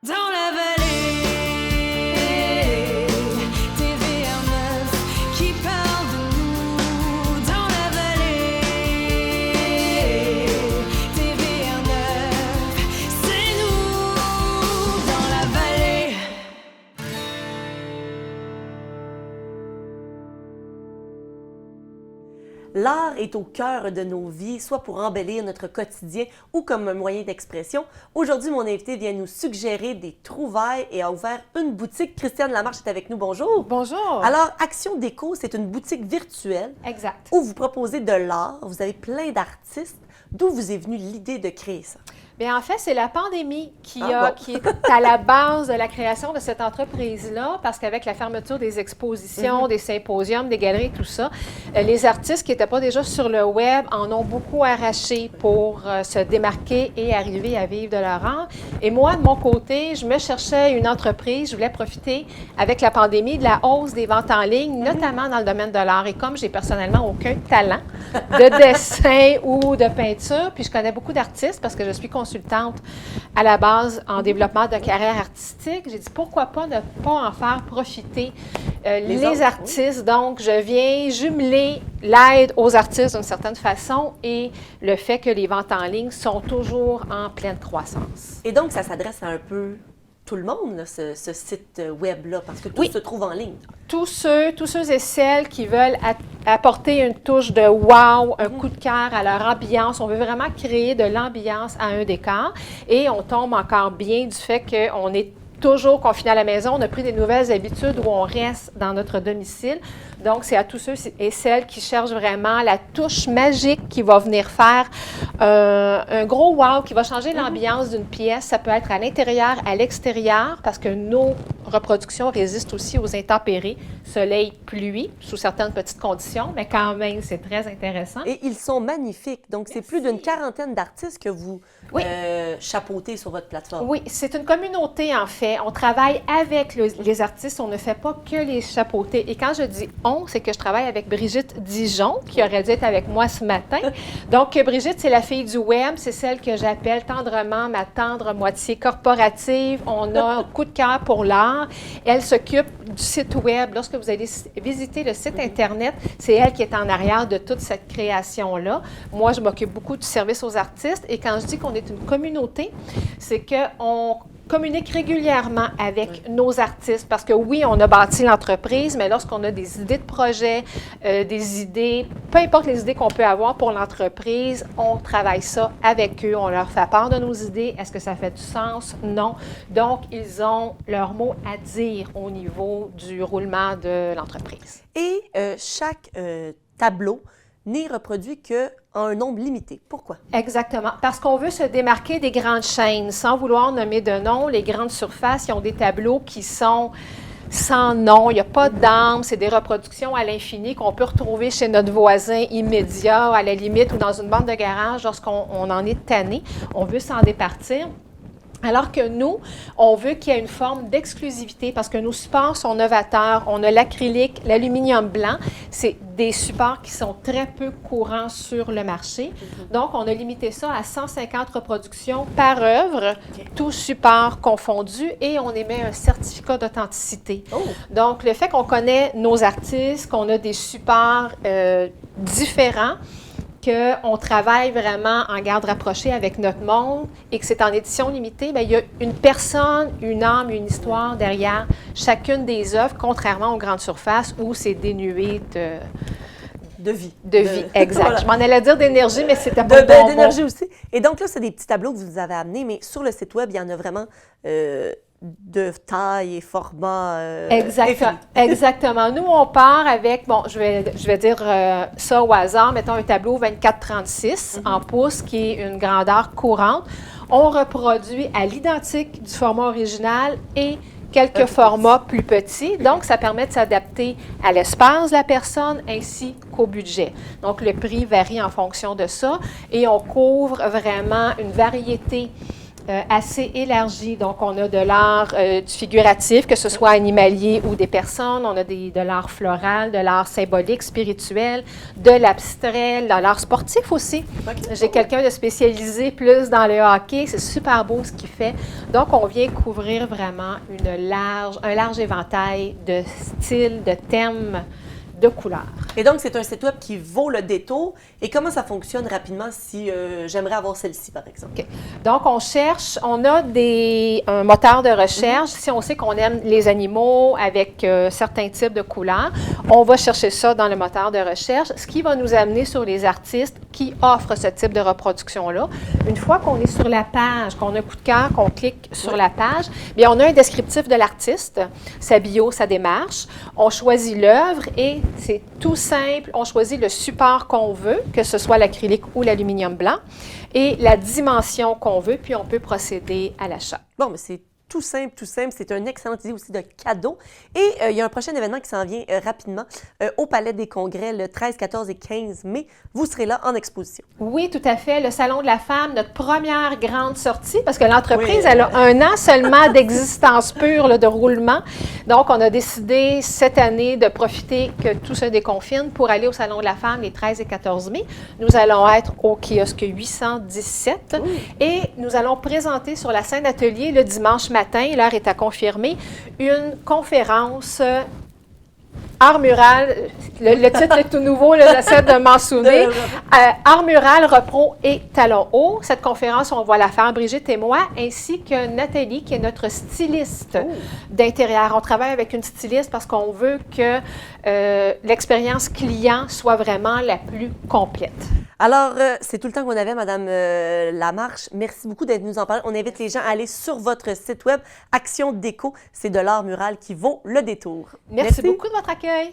Dans la vallée, TVR9 qui parle de nous. Dans la vallée, TVR9, c'est nous. Dans la vallée. L'art est au cœur de nos vies, soit pour embellir notre quotidien ou comme un moyen d'expression. Aujourd'hui, mon invité vient nous suggérer des trouvailles et a ouvert une boutique. Christiane Lamarche est avec nous. Bonjour. Bonjour. Alors, Action Déco, c'est une boutique virtuelle Exact. où vous proposez de l'art. Vous avez plein d'artistes. D'où vous est venue l'idée de créer ça? Bien, en fait, c'est la pandémie qui bon. est à la base de la création de cette entreprise-là, parce qu'avec la fermeture des expositions, des symposiums, des galeries, tout ça, les artistes qui n'étaient pas déjà sur le web en ont beaucoup arraché pour se démarquer et arriver à vivre de leur art. Et moi, de mon côté, je me cherchais une entreprise, je voulais profiter avec la pandémie de la hausse des ventes en ligne, notamment dans le domaine de l'art. Et comme j'ai personnellement aucun talent de dessin ou de peinture, puis je connais beaucoup d'artistes parce que je suis consultante à la base en développement de carrière artistique. J'ai dit pourquoi pas ne pas en faire profiter les artistes. Donc, je viens jumeler l'aide aux artistes d'une certaine façon et le fait que les ventes en ligne sont toujours en pleine croissance. Et donc, ça s'adresse à un peu tout le monde, là, ce site web-là, parce que tout se trouve en ligne. Tous ceux et celles qui veulent apporter une touche de wow, un coup de cœur à leur ambiance. On veut vraiment créer de l'ambiance à un décor. Et on tombe encore bien du fait qu'on est toujours confiné à la maison. On a pris des nouvelles habitudes où on reste dans notre domicile. Donc, c'est à tous ceux et celles qui cherchent vraiment la touche magique qui va venir faire un gros wow, qui va changer l'ambiance d'une pièce. Ça peut être à l'intérieur, à l'extérieur, parce que nos reproductions résistent aussi aux intempéries, soleil, pluie, sous certaines petites conditions, mais quand même, c'est très intéressant. Et ils sont magnifiques. Donc, c'est plus d'une quarantaine d'artistes que vous chapeautez sur votre plateforme. Oui, c'est une communauté, en fait. On travaille avec les artistes, on ne fait pas que les chapeauter. Et quand je dis on, c'est que je travaille avec Brigitte Dijon, qui aurait dû être avec moi ce matin. Donc, Brigitte, c'est la fille du web, c'est celle que j'appelle tendrement ma tendre moitié corporative. On a un coup de cœur pour l'art. Elle s'occupe du site web. Lorsque vous allez visiter le site Internet, c'est elle qui est en arrière de toute cette création-là. Moi, je m'occupe beaucoup du service aux artistes. Et quand je dis qu'on est une communauté, c'est qu'on communique régulièrement avec nos artistes parce que oui, on a bâti l'entreprise, mais lorsqu'on a des idées de projet, des idées, peu importe les idées qu'on peut avoir pour l'entreprise, on travaille ça avec eux, on leur fait part de nos idées. Est-ce que ça fait du sens? Non. Donc, ils ont leur mot à dire au niveau du roulement de l'entreprise. Et chaque tableau n'est reproduit qu'en un nombre limité. Pourquoi? Exactement. Parce qu'on veut se démarquer des grandes chaînes. Sans vouloir nommer de nom, les grandes surfaces, ils ont des tableaux qui sont sans nom, il n'y a pas d'âme, c'est des reproductions à l'infini qu'on peut retrouver chez notre voisin immédiat, à la limite, ou dans une bande de garage lorsqu'on en est tanné. On veut s'en départir. Alors que nous, on veut qu'il y ait une forme d'exclusivité parce que nos supports sont novateurs. On a l'acrylique, l'aluminium blanc. C'est des supports qui sont très peu courants sur le marché. Donc, on a limité ça à 150 reproductions par œuvre, tous supports confondus, et on émet un certificat d'authenticité. Donc, le fait qu'on connaît nos artistes, qu'on a des supports différents, qu'on travaille vraiment en garde rapprochée avec notre monde et que c'est en édition limitée, bien, il y a une personne, une âme, une histoire derrière chacune des œuvres, contrairement aux grandes surfaces où c'est dénué de vie. De vie, exact. Voilà. Je m'en allais dire d'énergie, mais c'était pas le bon mot. D'énergie aussi. Et donc là, c'est des petits tableaux que vous nous avez amenés, mais sur le site web, il y en a vraiment de taille et format Exactement. Nous, on part avec, bon, je vais dire ça au hasard, mettons un tableau 24-36 en pouces, qui est une grandeur courante. On reproduit à l'identique du format original et quelques formats plus petits. Donc, ça permet de s'adapter à l'espace de la personne ainsi qu'au budget. Donc, le prix varie en fonction de ça et on couvre vraiment une variété assez élargie. Donc, on a de l'art du figuratif, que ce soit animalier ou des personnes. On a de l'art floral, de l'art symbolique, spirituel, de l'abstrait, de l'art sportif aussi. Okay. J'ai quelqu'un de spécialisé plus dans le hockey. C'est super beau ce qu'il fait. Donc, on vient couvrir vraiment un large éventail de styles, de thèmes, de couleurs. Et donc, c'est un site web qui vaut le détour. Et comment ça fonctionne rapidement si j'aimerais avoir celle-ci, par exemple? Okay. Donc, on a un moteur de recherche. Si on sait qu'on aime les animaux avec certains types de couleurs, on va chercher ça dans le moteur de recherche, ce qui va nous amener sur les artistes qui offrent ce type de reproduction-là. Une fois qu'on est sur la page, qu'on a un coup de cœur, qu'on clique sur la page, bien, on a un descriptif de l'artiste, sa bio, sa démarche. On choisit l'œuvre et c'est tout simple. On choisit le support qu'on veut, que ce soit l'acrylique ou l'aluminium blanc, et la dimension qu'on veut, puis on peut procéder à l'achat. Bon, mais c'est tout simple, tout simple. C'est un excellent idée aussi de cadeau. Et il y a un prochain événement qui s'en vient rapidement au Palais des Congrès le 13, 14 et 15 mai. Vous serez là en exposition. Oui, tout à fait. Le Salon de la femme, notre première grande sortie, parce que l'entreprise, elle a 1 an seulement d'existence pure, là, de roulement. Donc, on a décidé cette année de profiter que tout se déconfine pour aller au Salon de la femme les 13 et 14 mai. Nous allons être au kiosque 817 et nous allons présenter sur la scène d'atelier le dimanche matin, l'heure est à confirmer, une conférence art mural, le titre est tout nouveau, là, j'essaie de m'en souvenir, art mural, repro et talons hauts. Cette conférence, on va la faire Brigitte et moi, ainsi que Nathalie, qui est notre styliste d'intérieur. On travaille avec une styliste parce qu'on veut que l'expérience client soit vraiment la plus complète. Alors, c'est tout le temps qu'on avait, Madame Lamarche. Merci beaucoup d'être nous en parler. On invite les gens à aller sur votre site web, Action Déco. C'est de l'art mural qui vaut le détour. Merci beaucoup de votre accueil.